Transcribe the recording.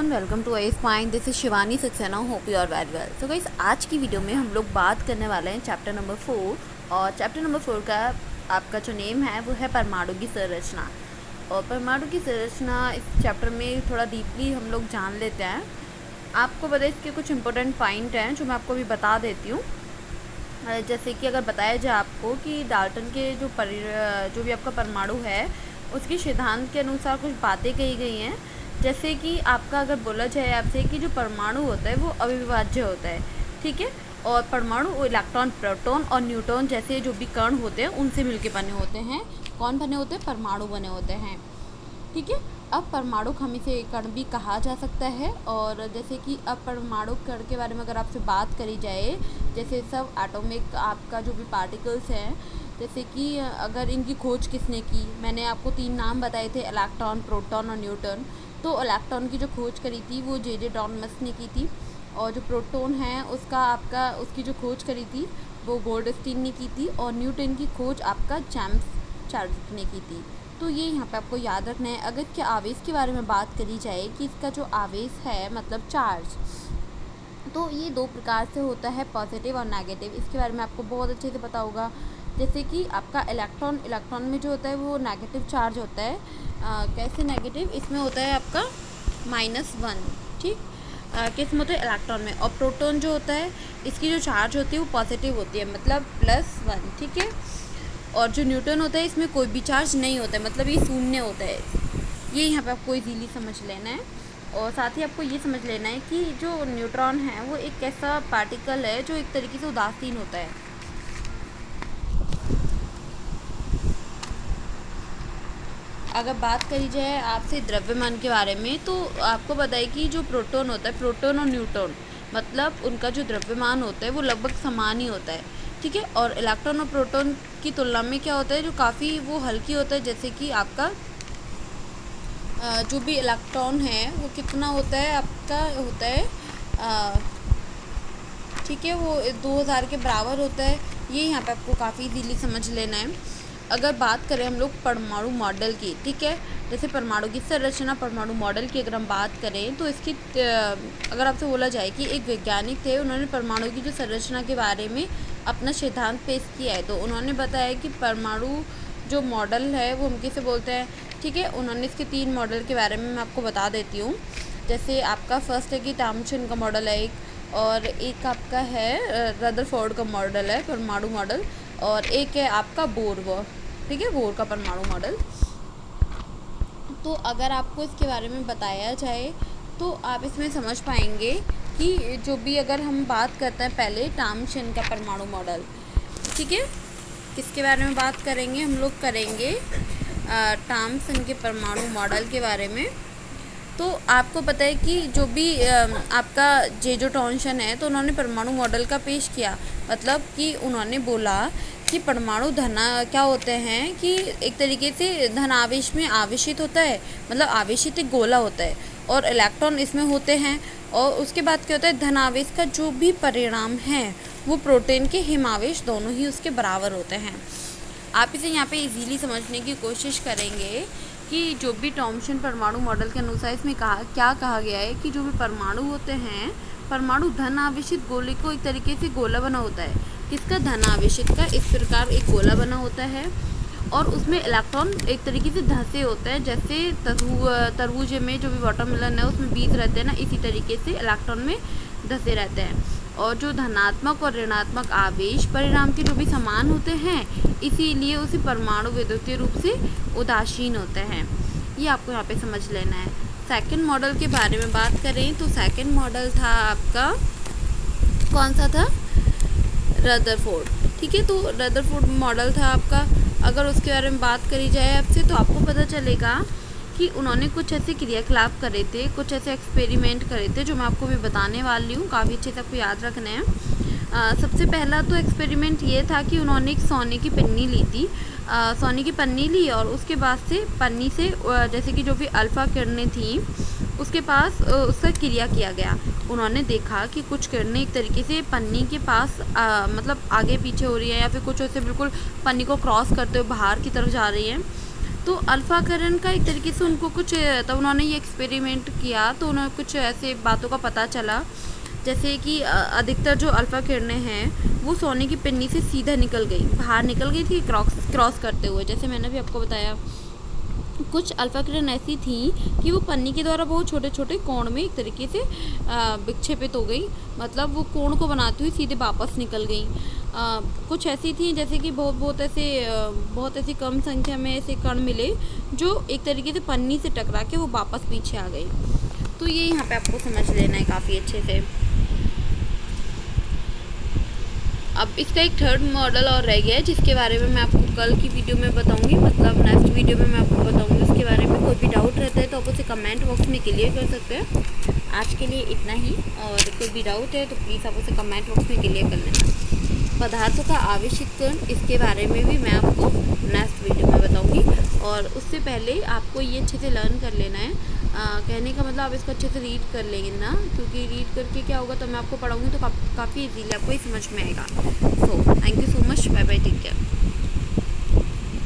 Everyone, welcome to eyes point. This is Shivani Saxena. Hope you are very well. So guys, आज की video में हम लोग बात करने वाले हैं चैप्टर नंबर 4। और चैप्टर नंबर 4 का आपका जो नेम है वो है परमाणु की संरचना। और परमाणु की संरचना इस चैप्टर में थोड़ा डीपली हम लोग जान लेते हैं। आपको बता इसके कुछ इंपॉर्टेंट पॉइंट हैं जो मैं आपको अभी बता देती हूँ। जैसे कि अगर बताया जाए आपको कि डाल्टन के जो भी आपका परमाणु है उसके सिद्धांत के अनुसार कुछ बातें कही गई हैं। जैसे कि आपका अगर बोला जाए आपसे कि जो परमाणु होता है वो अविभाज्य होता है, ठीक है। और परमाणु इलेक्ट्रॉन, प्रोटॉन और न्यूट्रॉन जैसे जो भी कण होते हैं उनसे मिलकर बने होते हैं। कौन बने होते हैं? परमाणु बने होते हैं, ठीक है। अब परमाणु हम इसे कण भी कहा जा सकता है। और जैसे कि अब परमाणु कण के बारे में अगर आपसे बात करी जाए, जैसे सब एटॉमिक आपका जो भी पार्टिकल्स हैं, जैसे कि अगर इनकी खोज किसने की, मैंने आपको 3 नाम बताए थे, इलेक्ट्रॉन, प्रोटॉन और न्यूट्रॉन। तो इलेक्ट्रॉन की जो खोज करी थी वो जे टॉमस ने की थी। और जो प्रोटॉन है उसकी जो खोज करी थी वो गोल्डस्टीन ने की थी। और न्यूटन की खोज आपका जेम्स चार्ल्स ने की थी। तो ये यहाँ पे आपको याद रखना है। अगर इसके आवेश के बारे में बात करी जाए कि इसका जो आवेश है मतलब चार्ज, तो ये 2 प्रकार से होता है, पॉजिटिव और नेगेटिव। इसके बारे में आपको बहुत अच्छे से पता होगा। जैसे कि आपका इलेक्ट्रॉन में जो होता है वो नेगेटिव चार्ज होता है। कैसे नेगेटिव? इसमें होता है आपका -1, ठीक। किस में होता है? इलेक्ट्रॉन में। और प्रोटॉन जो होता है इसकी जो चार्ज होती है वो पॉजिटिव होती है, मतलब +1, ठीक है। और जो न्यूट्रॉन होता है इसमें कोई भी चार्ज नहीं होता है, मतलब ये शून्य होता है। ये यहाँ पे आपको इजीली समझ लेना है। और साथ ही आपको ये समझ लेना है कि जो न्यूट्रॉन है वो एक ऐसा पार्टिकल है जो एक तरीके से उदासीन होता है। अगर बात करी जाए आपसे द्रव्यमान के बारे में, तो आपको बताइए कि जो प्रोटॉन होता है, प्रोटॉन और न्यूट्रॉन, मतलब उनका जो द्रव्यमान होता है वो लगभग समान ही होता है, ठीक है। और इलेक्ट्रॉन और प्रोटॉन की तुलना में क्या होता है, जो काफ़ी वो हल्की होता है। जैसे कि आपका जो भी इलेक्ट्रॉन है वो कितना होता है, आपका होता है ठीक है, वो 2000 के बराबर होता है। ये यहाँ पे आपको काफ़ी इजीली समझ लेना है। अगर बात करें हम लोग परमाणु मॉडल की, ठीक है, जैसे परमाणु की संरचना, परमाणु मॉडल की अगर हम बात करें तो इसकी अगर आपसे बोला जाए कि एक वैज्ञानिक थे, उन्होंने परमाणु की जो संरचना के बारे में अपना सिद्धांत पेश किया है। तो उन्होंने बताया कि परमाणु जो मॉडल है वो हम किसे बोलते हैं, ठीक है। उन्होंने इसके 3 मॉडल के बारे में मैं आपको बता देती हूँ। जैसे आपका फर्स्ट है कि थॉम्सन का मॉडल है एक, और एक आपका है रदरफोर्ड का मॉडल है परमाणु मॉडल, और एक है आपका बोर, ठीक है, बोर का परमाणु मॉडल। तो अगर आपको इसके बारे में बताया जाए तो आप इसमें समझ पाएंगे कि जो भी अगर हम बात करते हैं पहले थॉम्सन का परमाणु मॉडल, ठीक है, किसके बारे में बात करेंगे हम लोग? करेंगे थॉम्सन के परमाणु मॉडल के बारे में। तो आपको पता है कि जो भी आपका जे टॉमसन है, तो उन्होंने परमाणु मॉडल का पेश किया, मतलब कि उन्होंने बोला कि परमाणु क्या होते हैं कि एक तरीके से धन आवेश में आवेशित होता है, मतलब आवेशित एक गोला होता है और इलेक्ट्रॉन इसमें होते हैं। और उसके बाद क्या होता है, धन आवेश का जो भी परिणाम है वो प्रोटॉन के हिमावेश दोनों ही उसके बराबर होते हैं। आप इसे यहाँ पे इजीली समझने की कोशिश करेंगे कि जो भी थॉम्सन परमाणु मॉडल के अनुसार इसमें क्या कहा गया है कि जो भी परमाणु होते हैं, परमाणु धन आवेशित गोले को एक तरीके से गोला बना होता है। किसका? धन आवेशित का। इस प्रकार एक गोला बना होता है और उसमें इलेक्ट्रॉन एक तरीके से धंसे होते हैं। जैसे तरबूज में जो भी वाटरमेलन है उसमें बीज रहते हैं ना, इसी तरीके से इलेक्ट्रॉन में धंसे रहते हैं। और जो धनात्मक और ऋणात्मक आवेश परिणाम के जो भी समान होते हैं, इसीलिए उसे परमाणु विद्युतीय रूप से उदासीन होते हैं। ये आपको यहाँ पे समझ लेना है। सेकंड मॉडल के बारे में बात करें तो सेकंड मॉडल था आपका, कौन सा था? रदरफोर्ड, ठीक है। तो रदरफोर्ड मॉडल था आपका। अगर उसके बारे में बात करी जाए आपसे तो आपको पता चलेगा कि उन्होंने कुछ ऐसे क्रियाकलाप करे थे, कुछ ऐसे एक्सपेरिमेंट करे थे जो मैं आपको भी बताने वाली हूँ। काफ़ी अच्छे से आपको याद रखना है। सबसे पहला तो एक्सपेरिमेंट ये था कि उन्होंने एक सोने की पन्नी ली थी, सोने की पन्नी ली और उसके बाद से पन्नी से जैसे कि जो भी अल्फ़ा किरणें थी उसके पास उसका क्रिया किया गया। उन्होंने देखा कि कुछ किरणें एक तरीके से पन्नी के पास मतलब आगे पीछे हो रही है, या फिर कुछ ऐसे बिल्कुल पन्नी को क्रॉस करते हुए बाहर की तरफ जा रही हैं। तो अल्फ़ाकरण का एक तरीके से उनको कुछ तब उन्होंने ये एक्सपेरिमेंट किया तो उन्हें कुछ ऐसे बातों का पता चला, जैसे कि अधिकतर जो अल्फ़ा किरणें हैं वो सोने की पिन्नी से सीधा बाहर निकल गई थी क्रॉस करते हुए। जैसे मैंने भी आपको बताया, कुछ अल्फ़ा किरण ऐसी थी कि वो पन्नी के द्वारा बहुत छोटे छोटे कोण में एक तरीके से विक्षेपित हो गई, मतलब वो कोण को बनाती हुई सीधे वापस निकल गई। कुछ ऐसी थी जैसे कि बहुत ऐसी कम संख्या में ऐसे कण मिले जो एक तरीके से पन्नी से टकरा के वो वापस पीछे आ गए। तो ये यहाँ पे आपको समझ लेना है काफ़ी अच्छे से। अब इसका एक थर्ड मॉडल और रह गया है जिसके बारे में मैं आपको कल की वीडियो में बताऊंगी, मतलब नेक्स्ट वीडियो में मैं आपको बताऊंगी उसके बारे में। कोई भी डाउट रहता है तो आप उसे कमेंट बॉक्स में क्लियर कर सकते हैं। आज के लिए इतना ही, और कोई भी डाउट है तो प्लीज़ आप उसे कमेंट बॉक्स में क्लियर कर लेना। पदार्थों का आवेशितकरण, इसके बारे में भी मैं आपको नेक्स्ट वीडियो में बताऊँगी, और उससे पहले आपको ये अच्छे से लर्न कर लेना है। कहने का मतलब आप इसको अच्छे से रीड कर लेंगे ना, क्योंकि रीड करके क्या होगा तो मैं आपको पढ़ाऊँगी तो काफ़ी इजीली आपको ही समझ में आएगा। So thank you so much